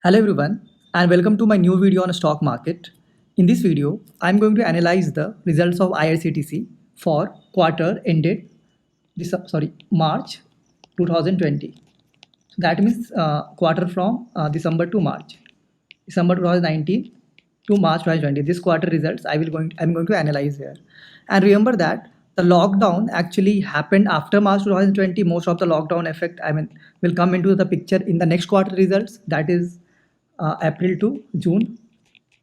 Hello everyone and welcome to my new video on stock market. In this video, I'm going to analyze the results of IRCTC for quarter ended March 2020. So that means quarter from December to March, December 2019 to March 2020. This quarter results I'm going to analyze here. And remember that the lockdown actually happened after March 2020. Most of the lockdown effect will come into the picture in the next quarter results, that is April to June.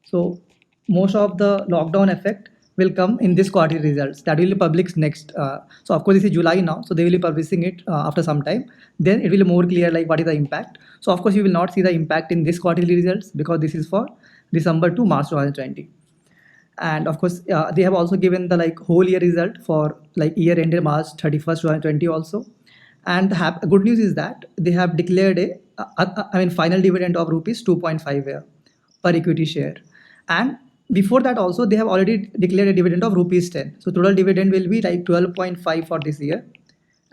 So most of the lockdown effect will come in this quarterly results that will be published next. So of course this is July now, so they will be publishing it after some time. Then it will be more clear like what is the impact. So of course you will not see the impact in this quarterly results because this is for December to March 2020. And of course they have also given the like whole year result for like year ended March 31st 2020 also. And the good news is that they have declared a final dividend of rupees 2.5 per equity share. And before that also they have already declared a dividend of rupees 10. So total dividend will be like 12.5 for this year.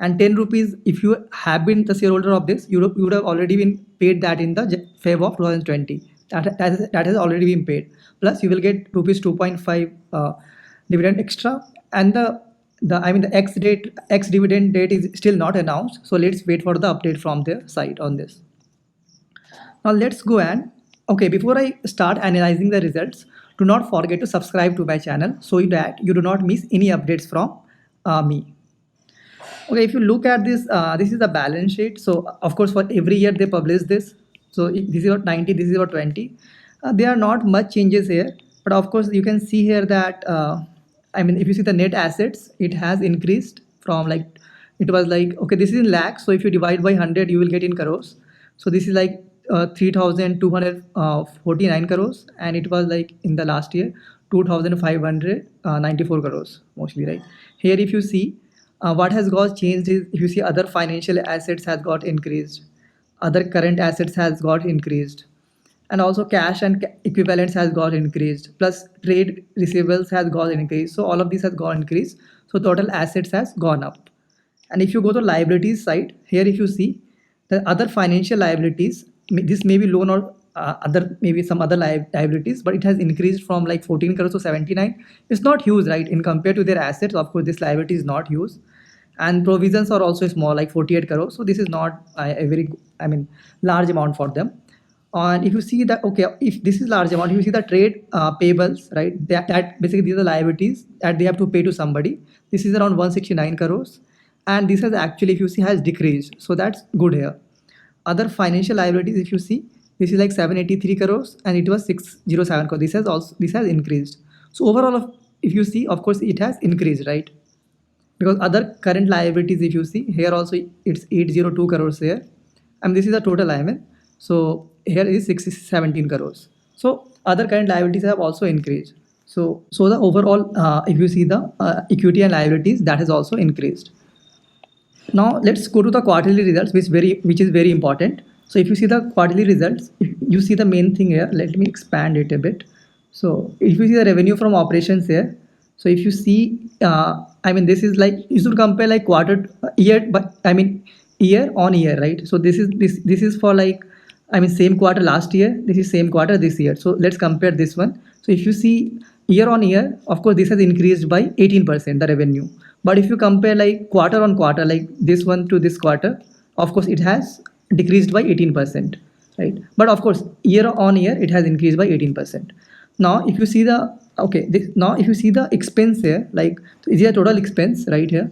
And 10 rupees, if you have been the shareholder of this, you would have already been paid that in the Feb of 2020. That has already been paid. Plus you will get rupees 2.5 dividend extra. And the ex dividend date is still not announced. So let's wait for the update from their side on this. Now let's go and okay, before I start analyzing the results, do not forget to subscribe to my channel so that you do not miss any updates from me. Okay, if you look at this, this is the balance sheet. So of course for every year they publish this. So this is about 90, this is about 20. There are not much changes here, but of course you can see here that if you see the net assets, it has increased from like it was like okay, this is in lakhs. So if you divide by 100, you will get in crores. So this is like 3,249 crores, and it was like in the last year 2,594 crores mostly, right? Here if you see what has got changed is if you see other financial assets has got increased, other current assets has got increased, and also cash and equivalents has got increased, plus trade receivables has got increased. So all of this has got increased, so total assets has gone up. And if you go to liabilities side, here if you see the other financial liabilities, this may be loan or other maybe some other liabilities, but it has increased from like 14 crores to 79. It's not huge, right? In compared to their assets, of course this liability is not huge. And provisions are also small, like 48 crores. So this is not a very large amount for them. And if you see that okay, if this is large amount, you see the trade payables, right? That basically these are liabilities that they have to pay to somebody. This is around 169 crores, and this has actually, if you see, has decreased. So that's good here. Other financial liabilities, if you see, this is like 783 crores and it was 607 crores. This has increased. So overall, if you see, of course it has increased, right? Because other current liabilities, if you see here also, it's 802 crores here, and this is the total so here is 617 crores. So other current liabilities have also increased. So the overall if you see the equity and liabilities, that has also increased. Now let's go to the quarterly results, which is very important. So if you see the quarterly results, if you see the main thing here, let me expand it a bit. So if you see the revenue from operations here, so if you see this is like you should compare like quarter year, but year on year, right? So this is for like same quarter last year, this is same quarter this year. So let's compare this one. So if you see year on year, of course this has increased by 18% the revenue. But if you compare like quarter on quarter, like this one to this quarter, of course it has decreased by 18%, right? But of course year on year it has increased by 18%. Now if you see the now if you see the expense here, like is the total expense right here,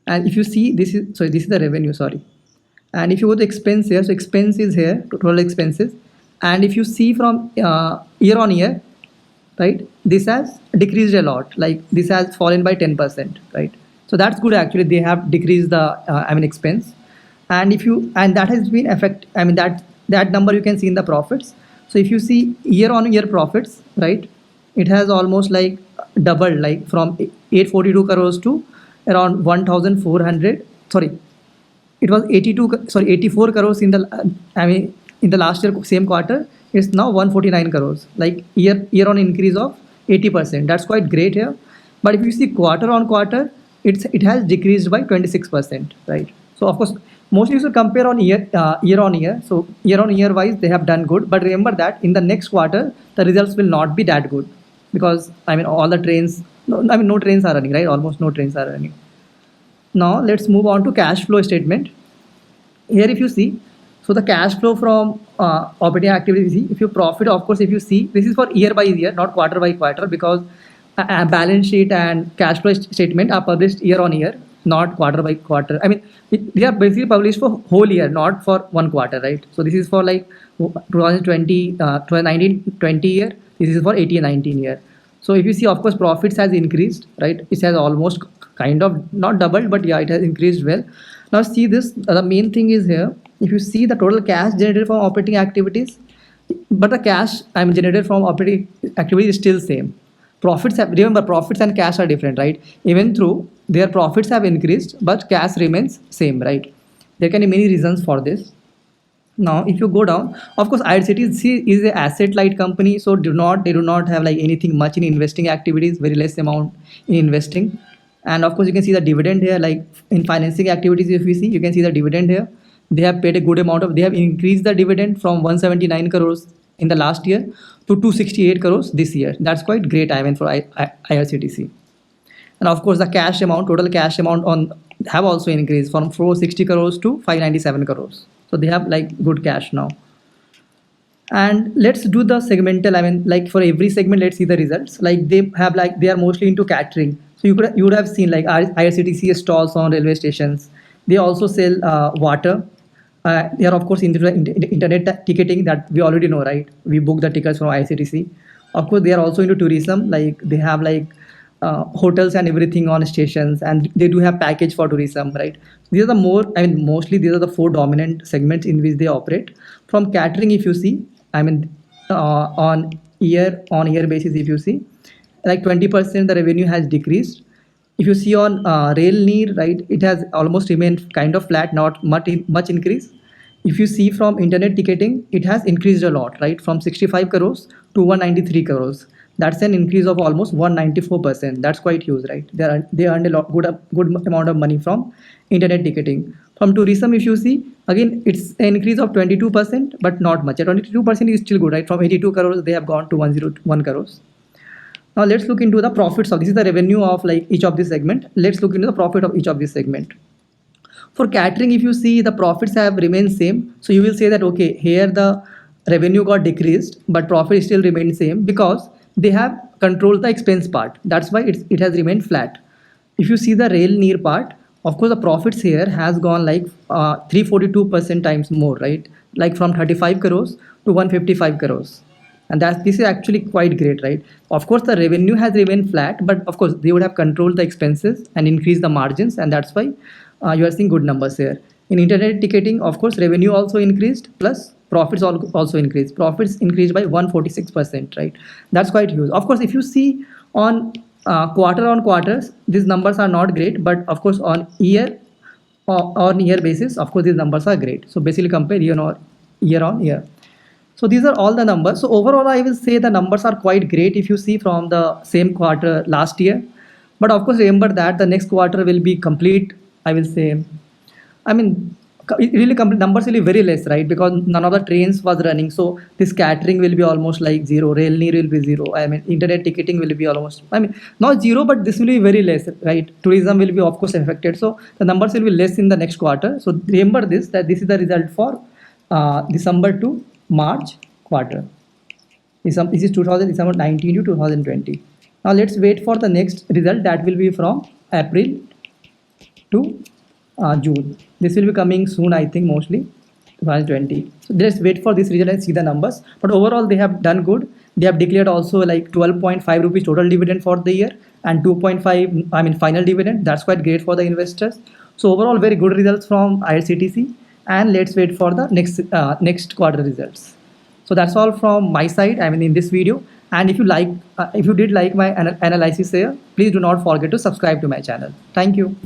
and if you see this is the revenue, sorry. And if you go to expense here, so expense is here, total expenses. And if you see from year on year, right, this has decreased a lot, like this has fallen by 10%, right? So that's good, actually they have decreased the expense. And if you, and that has been that number you can see in the profits. So if you see year on year profits, right, it has almost like doubled, like from 842 crores to around 1400, sorry, it was 84 crores in the in the last year same quarter. It's now 149 crores, like year on increase of 80%. That's quite great here. But if you see quarter on quarter, it has decreased by 26%, right? So of course Mostly you should compare on year on year. So year on year wise, they have done good. But remember that in the next quarter, the results will not be that good because I mean all the trains. No, I mean no trains are running, right? Almost no trains are running. Now let's move on to cash flow statement. Here if you see, so the cash flow from operating activities, if you profit, of course, if you see, this is for year by year, not quarter by quarter, because a balance sheet and cash flow statement are published year on year, not quarter by quarter. I mean, they are basically published for whole year, not for one quarter, right? So this is for like 2020, 2019-20 year. This is for 18-19 year. So if you see, of course, profits has increased, right? It has almost kind of not doubled, but yeah, it has increased well. Now see this, the main thing is here. If you see the total cash generated from operating activities, but the cash I'm generated from operating activities is still same. Profits have, remember, profits and cash are different, right? Even though their profits have increased, but cash remains same, right? There can be many reasons for this. Now if you go down, of course IRCTC is a asset light company, so they do not have like anything much in investing activities, very less amount in investing. And of course you can see the dividend here, like in financing activities, if you see, you can see the dividend here. They have paid a good amount of, they have increased the dividend from 179 crores in the last year to 268 crores this year. That's quite great, I mean, for IRCTC. And of course the cash amount, total cash amount on have also increased from 460 crores to 597 crores. So they have like good cash now. And let's do the segmental, I mean, like for every segment, let's see the results. Like they have, like they are mostly into catering. So you would have seen like IRCTC stalls on railway stations. They also sell water. They are of course into the internet ticketing that we already know, right? We book the tickets from IRCTC. Of course they are also into tourism, like they have like hotels and everything on stations, and they do have package for tourism, right? These are the more, I mean, mostly these are the four dominant segments in which they operate. From catering, if you see, I mean, on year basis, if you see, like 20% the revenue has decreased. If you see on Rail Neer, right, it has almost remained kind of flat, not much increase. If you see from internet ticketing, it has increased a lot, right, from 65 crores to 193 crores. That's an increase of almost 194%. That's quite huge, right? They earned a good amount of money from internet ticketing. From tourism, if you see, again, it's an increase of 22%, but not much. 22% is still good, right? From 82 crores, they have gone to 101 crores. Now let's look into the profits of, this is the revenue of like each of this segment. Let's look into the profit of each of this segment. For catering, if you see, the profits have remained same. So you will say that, okay, here the revenue got decreased, but profit still remained same because they have controlled the expense part. That's why it has remained flat. If you see the Rail Neer part, of course the profits here has gone like 342% times more, right? Like from 35 crores to 155 crores. And this is actually quite great, right? Of course the revenue has remained flat, but of course they would have controlled the expenses and increased the margins, and that's why you are seeing good numbers here. In internet ticketing, of course revenue also increased, plus profits also increased. Profits increased by 146%, right? That's quite huge. Of course if you see on quarter on quarters, these numbers are not great, but of course on year basis, of course these numbers are great. So basically compare year on year. So these are all the numbers. So overall I will say the numbers are quite great if you see from the same quarter last year. But of course remember that the next quarter will be complete, I will say, I mean, it really numbers will be very less, right? Because none of the trains was running. So this catering will be almost like zero. Rail Neer will be zero. I mean, internet ticketing will be almost, I mean, not zero, but this will be very less, right? Tourism will be of course affected. So the numbers will be less in the next quarter. So remember this, that this is the result for December to March quarter. This is 2019 to 2020. Now let's wait for the next result, that will be from April to June. This will be coming soon, I think, mostly 2020. So let's wait for this result and see the numbers. But overall, they have done good. They have declared also like 12.5 rupees total dividend for the year and 2.5, I mean, final dividend. That's quite great for the investors. So overall, very good results from IRCTC. And let's wait for the next quarter results. So that's all from my side, I mean, in this video. And if you did like my analysis here, please do not forget to subscribe to my channel. Thank you.